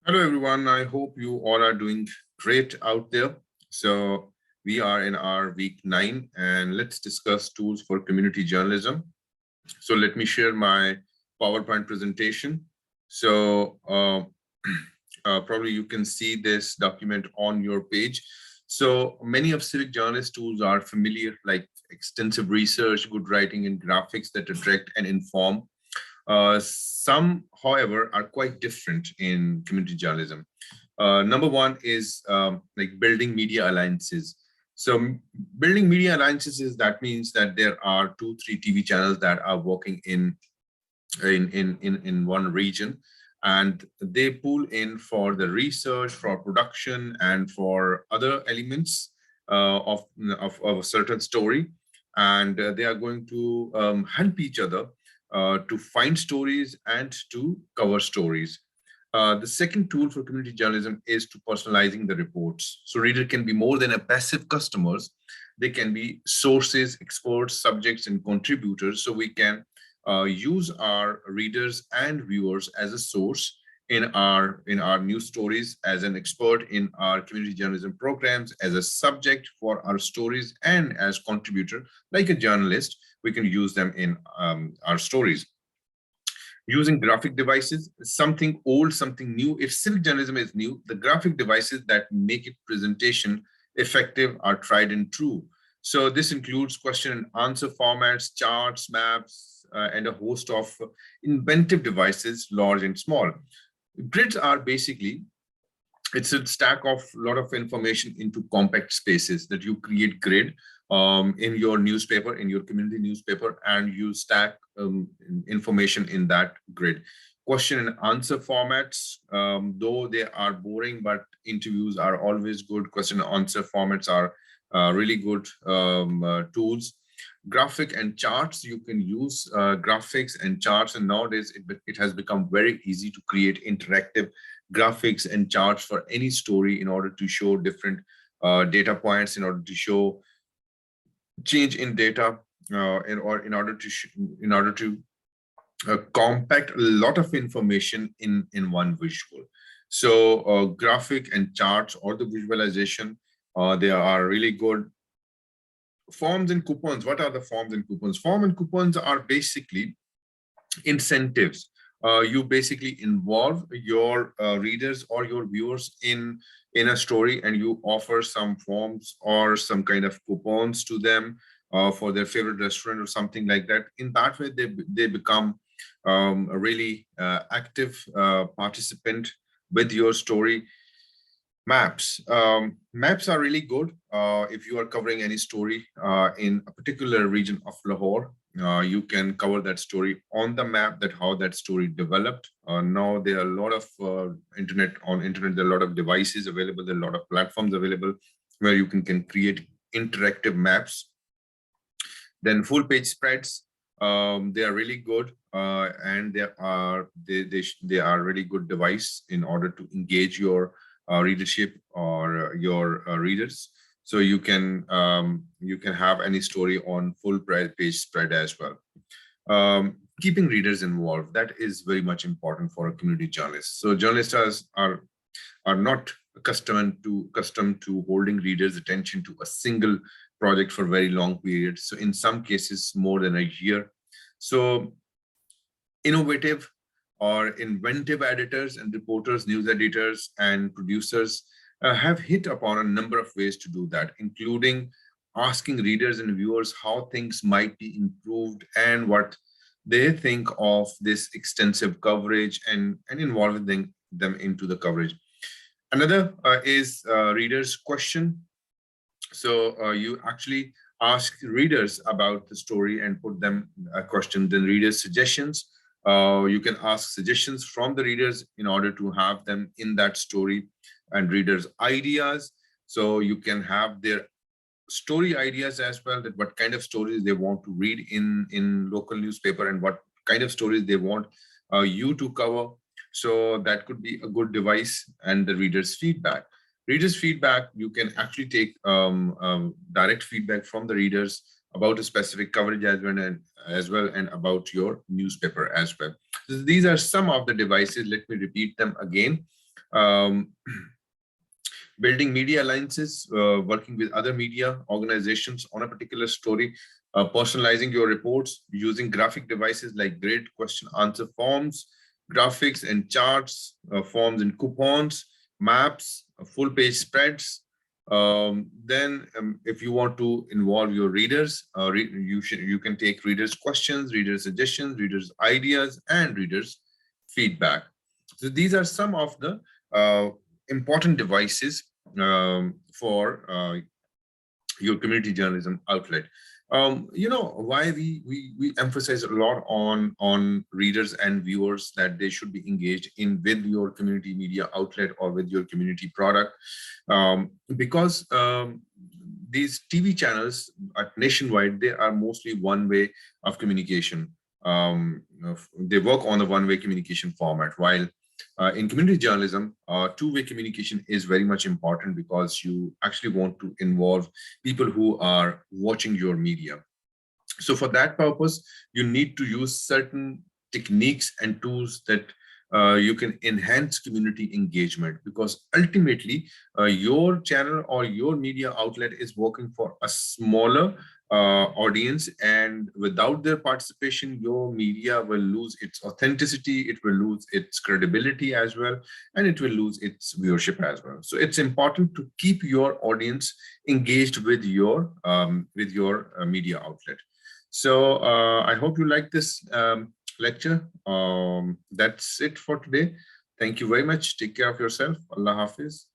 Hello, everyone. I hope you all are doing great out there. So we are in our week 9, and let's discuss tools for community journalism. So let me share my PowerPoint presentation. So probably you can see this document on your page. So many of civic journalist tools are familiar, like extensive research, good writing, and graphics that attract and inform. Some, however, are quite different in community journalism. Number one is like building media alliances. So building media alliances that means that there are 2, 3 TV channels that are working in one region, and they pull in for the research, for production, and for other elements of a certain story, and they are going to help each other to find stories and to cover stories. The second tool for community journalism is to personalizing the reports. So reader can be more than a passive customers. They can be sources, experts, subjects, and contributors. So we can use our readers and viewers as a source in our news stories, as an expert in our community journalism programs, as a subject for our stories, and as contributor like a journalist. We can use them in our stories. Using graphic devices, something old, something new. If civic journalism is new, the graphic devices that make it presentation effective are tried and true. So this includes question and answer formats, charts, maps, and a host of inventive devices, large and small. Grids are basically, it's a stack of a lot of information into compact spaces that you create grid in your newspaper, in your community newspaper, and you stack information in that grid. Question and answer formats, though they are boring, but interviews are always good. Question and answer formats are really good tools. Graphic and charts, you can use graphics and charts, and nowadays it has become very easy to create interactive graphics and charts for any story in order to show different data points, in order to show change in data, in order to compact a lot of information in one visual. So graphic and charts or the visualization, they are really good. Forms and coupons. What are the forms and coupons? Form and coupons are basically incentives. You basically involve your readers or your viewers in a story, and you offer some forms or some kind of coupons to them for their favorite restaurant or something like that. In that way, they become a really active participant with your story. Maps. Maps are really good if you are covering any story in a particular region of Lahore. You can cover that story on the map, that how that story developed. Now there are a lot of internet, there are a lot of devices available, there are a lot of platforms available where you can create interactive maps. Then full page spreads, they are really good, and they are really good device in order to engage your readership or your readers. So you can have any story on full page spread as well. Keeping readers involved, that is very much important for a community journalist. So journalists are not accustomed to holding readers' attention to a single project for very long periods. So in some cases, more than a year. So innovative or inventive editors and reporters, news editors and producers have hit upon a number of ways to do that, including asking readers and viewers how things might be improved and what they think of this extensive coverage, and involving them into the coverage. Another is readers' question. So you actually ask readers about the story and put them a question. Then readers' suggestions. You can ask suggestions from the readers in order to have them in that story, and readers' ideas. So you can have their story ideas as well, that what kind of stories they want to read in local newspaper, and what kind of stories they want you to cover. So that could be a good device. And the readers' feedback. Readers' feedback, you can actually take direct feedback from the readers about a specific coverage as well, and about your newspaper as well. So these are some of the devices. Let me repeat them again. Um, Building media alliances, working with other media organizations on a particular story, personalizing your reports using graphic devices like grid, question answer forms, graphics and charts, forms and coupons, maps, full page spreads. Then if you want to involve your readers, you can take readers questions, readers suggestions, readers ideas, and readers feedback. So these are some of the important devices for your community journalism outlet. Why we emphasize a lot on readers and viewers that they should be engaged in with your community media outlet or with your community product, because these TV channels at nationwide, they are mostly one way of communication. They work on a one-way communication format, while in community journalism, two-way communication is very much important because you actually want to involve people who are watching your media. So for that purpose, you need to use certain techniques and tools that you can enhance community engagement, because ultimately your channel or your media outlet is working for a smaller audience, and without their participation, your media will lose its authenticity, it will lose its credibility as well, and it will lose its viewership as well. So it's important to keep your audience engaged with your media outlet. So I hope you like this lecture. That's it for today. Thank you very much. Take care of yourself. Allah Hafiz.